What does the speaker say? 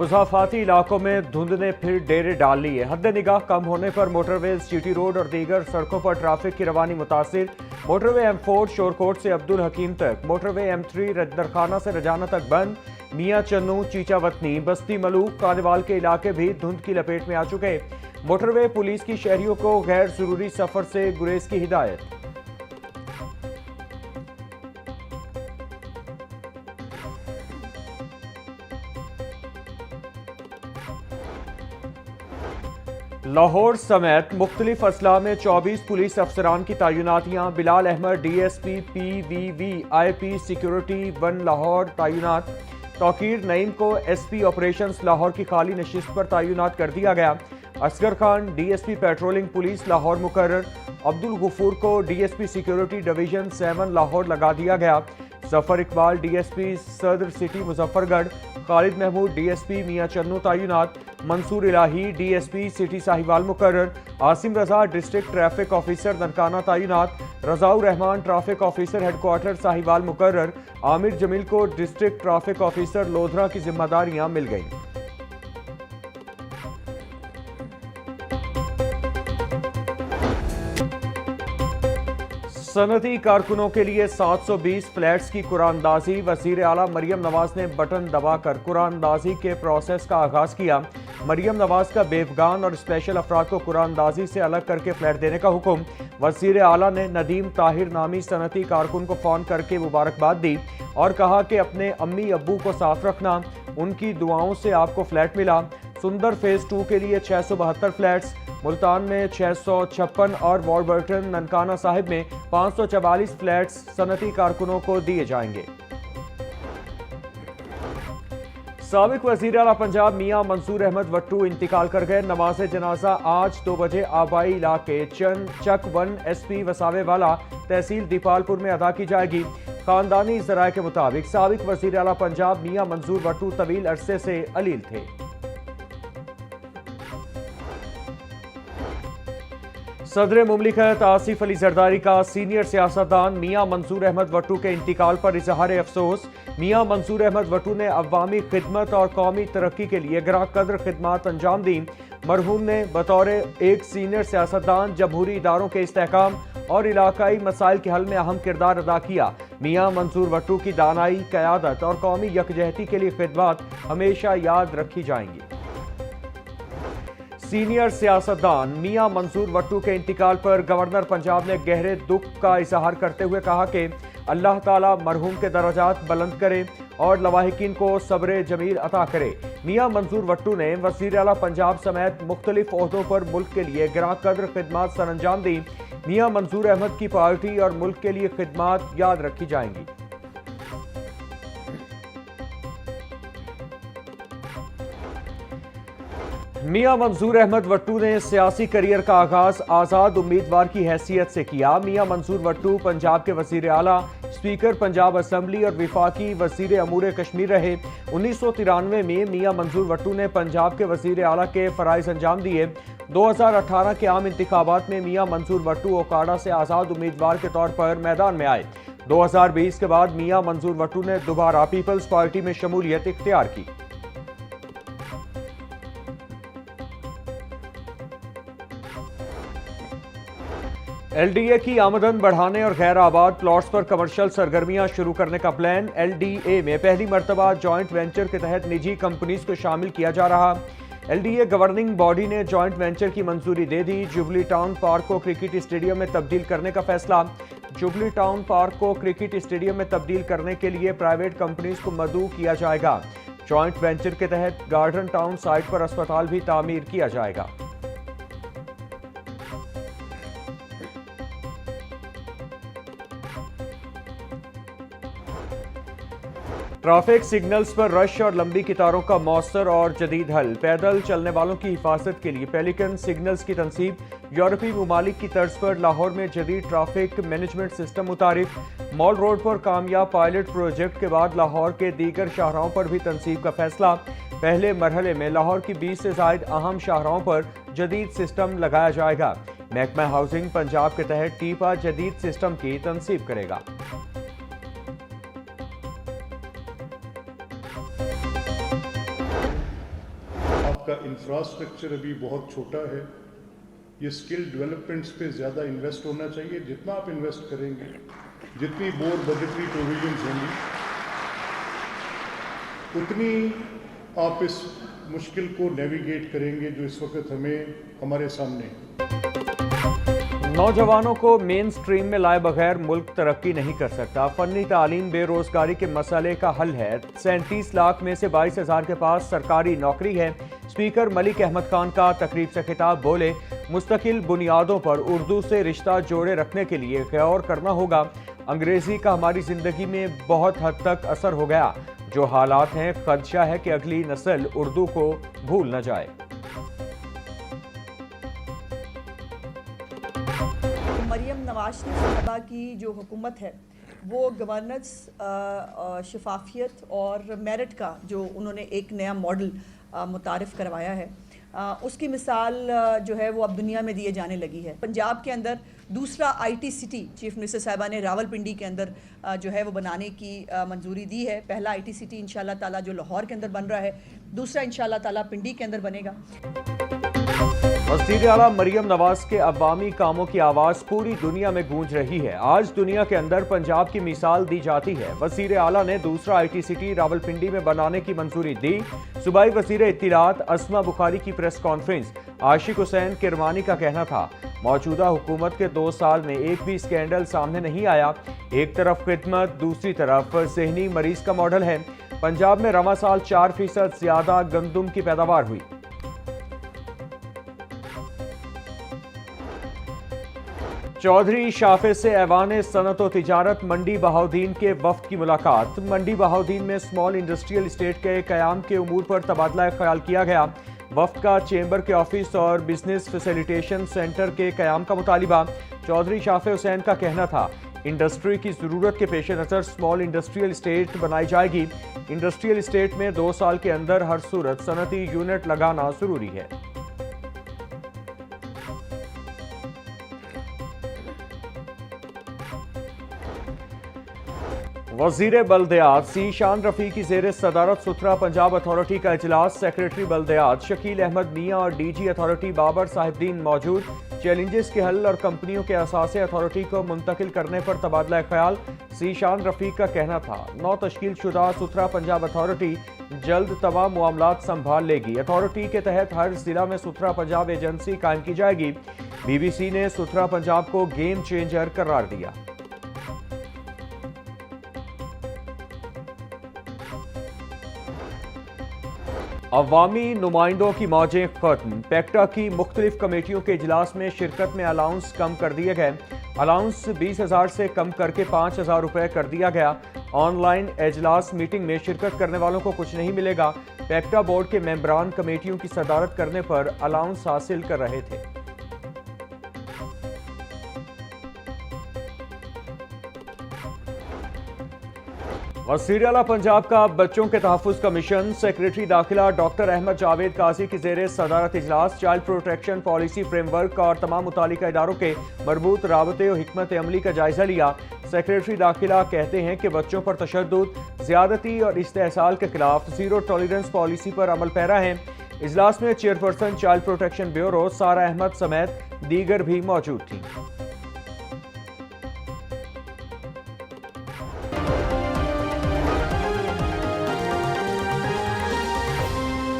मुज़ाफ़ाती इलाकों में धुंध ने फिर डेरे डाल लिए। हद निगाह कम होने पर मोटरवेज, जीटी रोड और दीगर सड़कों पर ट्रैफिक की रवानी मुतासिर। मोटरवे M4 शोरकोट से अब्दुल हकीम तक, मोटरवे M3 दरखाना से रजाना तक बंद। मियां चन्नू, चीचावतनी, बस्ती मलूक, कानेवाल के इलाके भी धुंध की लपेट में आ चुके। मोटरवे पुलिस की शहरियों को गैर जरूरी सफर से गुरेज की हिदायत। लाहौर समेत मुख्तलिफ अजला में 24 पुलिस अफसरान की तैनातियां। Bilal Ahmed DSP PVV IP security 1 Lahore तैनात। तौकीर नईम को SP ऑपरेशंस लाहौर की खाली नशिस्त पर तैनात कर दिया गया। Asghar Khan DSP patrolling police Lahore मुकर्रर। अब्दुल गफूर को DSP सिक्योरिटी डिवीजन 7 लाहौर लगा दिया गया। जफर इकबाल DSP सदर सिटी मुजफ्फरगढ़। खालिद महमूद DSP मियां चन्नू तैनात। मंसूर इलाही DSP सिटी साहिवाल मुकर्रर। Asim Raza district traffic officer Nankana तैनात। Razaur Rehman traffic officer headquarter Sahiwal मुकर्रर। आमिर जमील को डिस्ट्रिक्ट ट्रैफिक ऑफिसर लोधरा की जिम्मेदारियां मिल गईं। सनती कारकुनों के लिए 720 फ्लैट्स की कुरानदाजी। वज़ीर आला मरियम नवाज ने बटन दबाकर कुरानदाजी के प्रोसेस का आगाज किया। मरियम नवाज का बेफगान और स्पेशल अफराद को कुरानदाजी से अलग करके फ्लैट देने का हुक्म। वज़ीर आला ने नदीम ताहिर नामी सनती कारकुन को फ़ोन करके मुबारकबाद दी और कहा कि अपने अम्मी अब्बू को साथ रखना, उनकी दुआओं से आपको फ्लैट मिला। सुंदर फेज 2 के लिए 672 फ्लैट्स, मुल्तान में 656 और वॉलबर्टन ननकाना साहिब में 544 फ्लैट्स सनती कारकुनों को दिए जाएंगे। साबिक वज़ीर आला पंजाब मियां मंसूर अहमद वट्टू इंतकाल कर गए। नमाज जनाजा आज 2 बजे आबाई इलाके चक 1 SP वसावे वाला तहसील दीपालपुर में अदा की जाएगी। खानदानी ज़राए के मुताबिक साबिक वज़ीर आला पंजाब मियां मंसूर वट्टू तवील अरसे से अलील थे। सदर मुमलिकत आसिफ अली जरदारी का सीनियर सियासतदान मियां मंसूर अहमद वट्टू के इंतकाल पर इजहार अफसोस। मियां मंसूर अहमद वट्टू ने अवामी खिदमत और कौमी तरक्की के लिए गरा कदर खिदमत अंजाम दी। मरहूम ने बतौर एक सीनियर सियासतदान जमहूरी इदारों के इस्तेहकाम और इलाकाई मसाइल के हल में अहम किरदार अदा किया। मियां मंसूर वट्टू की दानाई, क़यादत और कौमी यकजहती के लिए खिदमत हमेशा याद रखी जाएंगी। सीनियर सियासतदान मियां मंसूर वट्टू के इंतकाल पर गवर्नर पंजाब ने गहरे दुख का इजहार करते हुए कहा कि अल्लाह ताला मरहूम के दर्जात बुलंद करे और लवाहिकीन को सब्र जमील अता करे। मियां मंसूर वट्टू ने वज़ीर आला पंजाब समेत मुख्तलिफ ओहदों पर मुल्क के लिए गिरा कदर खिदमत सर अंजाम दी। मियां मंसूर अहमद की पार्टी और मुल्क के लिए खिदमत याद रखी जाएंगी। मियां मंसूर अहमद वट्टू ने सियासी करियर का आगाज आज़ाद उम्मीदवार की हैसियत से किया। मियां मंसूर वट्टू पंजाब के वज़ीर आला, स्पीकर पंजाब असम्बली और विफाकी वज़ीर अमूर कश्मीर रहे। 1993 में मियां मंसूर वट्टू ने पंजाब के वज़ीर आला के फ़राइज़ अंजाम दिए। 2018 के आम इंतखाबात में मियां मंसूर वट्टू ओकाड़ा से आज़ाद उम्मीदवार के तौर पर मैदान में आए। 2020 के बाद मियां मंसूर वट्टू ने दोबारा पीपल्स पार्टी में शमूलियत इख्तियार की। LDA की आमदन बढ़ाने और गैर आबाद प्लॉट्स पर कमर्शियल सरगर्मियां शुरू करने का प्लान। LDA में पहली मरतबा जॉइंट वेंचर के तहत निजी कंपनीज को शामिल किया जा रहा। LDA गवर्निंग बॉडी ने जॉइंट वेंचर की मंजूरी दे दी। जुबली टाउन पार्क को क्रिकेट स्टेडियम में तब्दील करने का फैसला। जुबली टाउन पार्क को क्रिकेट स्टेडियम में तब्दील करने के लिए प्राइवेट कंपनीज को मदऊ किया जाएगा। जॉइंट वेंचर के तहत गार्डन टाउन साइट पर अस्पताल भी तामीर किया जाएगा। ट्रैफिक सिग्नल्स पर रश और लंबी कतारों का मौसर और जदीद हल। पैदल चलने वालों की हिफाजत के लिए पेलिकन सिग्नल्स की तनसीब। यूरोपीय ममालिक की तर्ज पर लाहौर में जदीद ट्रैफिक मैनेजमेंट सिस्टम मुतारिफ। मॉल रोड पर कामयाब पायलट प्रोजेक्ट के बाद लाहौर के दीगर शाहराहों पर भी तनसीब का फैसला। पहले मरहले में लाहौर की 20 से ज़ायद अहम शाहराहों पर जदीद सिस्टम लगाया जाएगा। महकमा हाउसिंग पंजाब के तहत टीपा जदीद सिस्टम की तनसीब करेगा। کا انفراسٹرکچر ابھی بہت چھوٹا ہے. یہ اسکل ڈیولپمنٹس پہ زیادہ انویسٹ ہونا چاہیے. جتنا آپ انویسٹ کریں گے, جتنی مور بجٹری پروویژنز ہوں گی, اتنی آپ اس مشکل کو نیویگیٹ کریں گے جو اس وقت ہمارے سامنے ہے. نوجوانوں کو مین سٹریم میں لائے بغیر ملک ترقی نہیں کر سکتا. فنی تعلیم بے روزگاری کے مسئلے کا حل ہے. 37 لاکھ میں سے 22,000 کے پاس سرکاری نوکری ہے. اسپیکر ملک احمد خان کا تقریب سے خطاب. بولے, مستقل بنیادوں پر اردو سے رشتہ جوڑے رکھنے کے لیے غور کرنا ہوگا. انگریزی کا ہماری زندگی میں بہت حد تک اثر ہو گیا. جو حالات ہیں, خدشہ ہے کہ اگلی نسل اردو کو بھول نہ جائے. مریم نواز نے صحابہ کی جو حکومت ہے وہ گورننس, شفافیت اور میرٹ کا جو انہوں نے ایک نیا ماڈل متعارف کروایا ہے, اس کی مثال جو ہے وہ اب دنیا میں دیے جانے لگی ہے. پنجاب کے اندر دوسرا I T city chief minister صاحبہ نے راول پنڈی کے اندر جو ہے وہ بنانے کی منظوری دی ہے. پہلا آئی ٹی سٹی انشاءاللہ تعالیٰ جو لاہور کے اندر بن رہا ہے, دوسرا انشاءاللہ تعالیٰ پنڈی کے اندر بنے گا. وزیر اعلیٰ مریم نواز کے عوامی کاموں کی آواز پوری دنیا میں گونج رہی ہے. آج دنیا کے اندر پنجاب کی مثال دی جاتی ہے. وزیر اعلیٰ نے دوسرا آئی ٹی سٹی راولپنڈی میں بنانے کی منظوری دی. صوبائی وزیر اطلاعات اسما بخاری کی پریس کانفرنس. عاشق حسین کرمانی کا کہنا تھا, موجودہ حکومت کے 2 سال میں ایک بھی اسکینڈل سامنے نہیں آیا. ایک طرف خدمت, دوسری طرف ذہنی مریض کا ماڈل ہے. پنجاب میں رواں سال 4% زیادہ گندم کی پیداوار ہوئی. چودھری شافع سے ایوان صنعت و تجارت منڈی بہاؤدین کے وفد کی ملاقات. منڈی بہاؤدین میں اسمال انڈسٹریل اسٹیٹ کے قیام کے امور پر تبادلہ خیال کیا گیا. وفد کا چیمبر کے آفس اور بزنس فیسیلیٹیشن سینٹر کے قیام کا مطالبہ. چودھری شافع حسین کا کہنا تھا, انڈسٹری کی ضرورت کے پیش نظر اسمال انڈسٹریل اسٹیٹ بنائی جائے گی. انڈسٹریل اسٹیٹ میں 2 سال کے اندر ہر صورت صنعتی یونٹ لگانا ضروری ہے. وزیر بلدیات سی شان رفیع کی زیر صدارت ستھرا پنجاب اتھارٹی کا اجلاس. سیکریٹری بلدیات شکیل احمد میاں اور ڈی جی اتھارٹی بابر صاحب دین موجود. چیلنجز کے حل اور کمپنیوں کے اثاثے اتھارٹی کو منتقل کرنے پر تبادلہ خیال. سی شان رفیع کا کہنا تھا, نو تشکیل شدہ ستھرا پنجاب اتھارٹی جلد تمام معاملات سنبھال لے گی. اتھارٹی کے تحت ہر ضلع میں ستھرا پنجاب ایجنسی قائم کی جائے گی. بی بی سی نے ستھرا پنجاب کو گیم چینجر قرار دیا. عوامی نمائندوں کی موجیں ختم. پیکٹا کی مختلف کمیٹیوں کے اجلاس میں شرکت میں الاؤنس کم کر دیے گئے. الاؤنس 20,000 سے کم کر کے 5,000 روپے کر دیا گیا. آن لائن اجلاس میٹنگ میں شرکت کرنے والوں کو کچھ نہیں ملے گا. پیکٹا بورڈ کے ممبران کمیٹیوں کی صدارت کرنے پر الاؤنس حاصل کر رہے تھے. وزیر اعلیٰ پنجاب کا بچوں کے تحفظ کا مشن. سیکریٹری داخلہ ڈاکٹر احمد جاوید قاضی کی زیر صدارت اجلاس. Child protection policy frame work اور تمام متعلقہ اداروں کے مربوط رابطے و حکمت عملی کا جائزہ لیا. سیکریٹری داخلہ کہتے ہیں کہ بچوں پر تشدد, زیادتی اور استحصال کے خلاف زیرو ٹالرنس پالیسی پر عمل پیرا ہیں. اجلاس میں chairperson child protection bureau Sara Ahmed سمیت دیگر بھی موجود تھیں.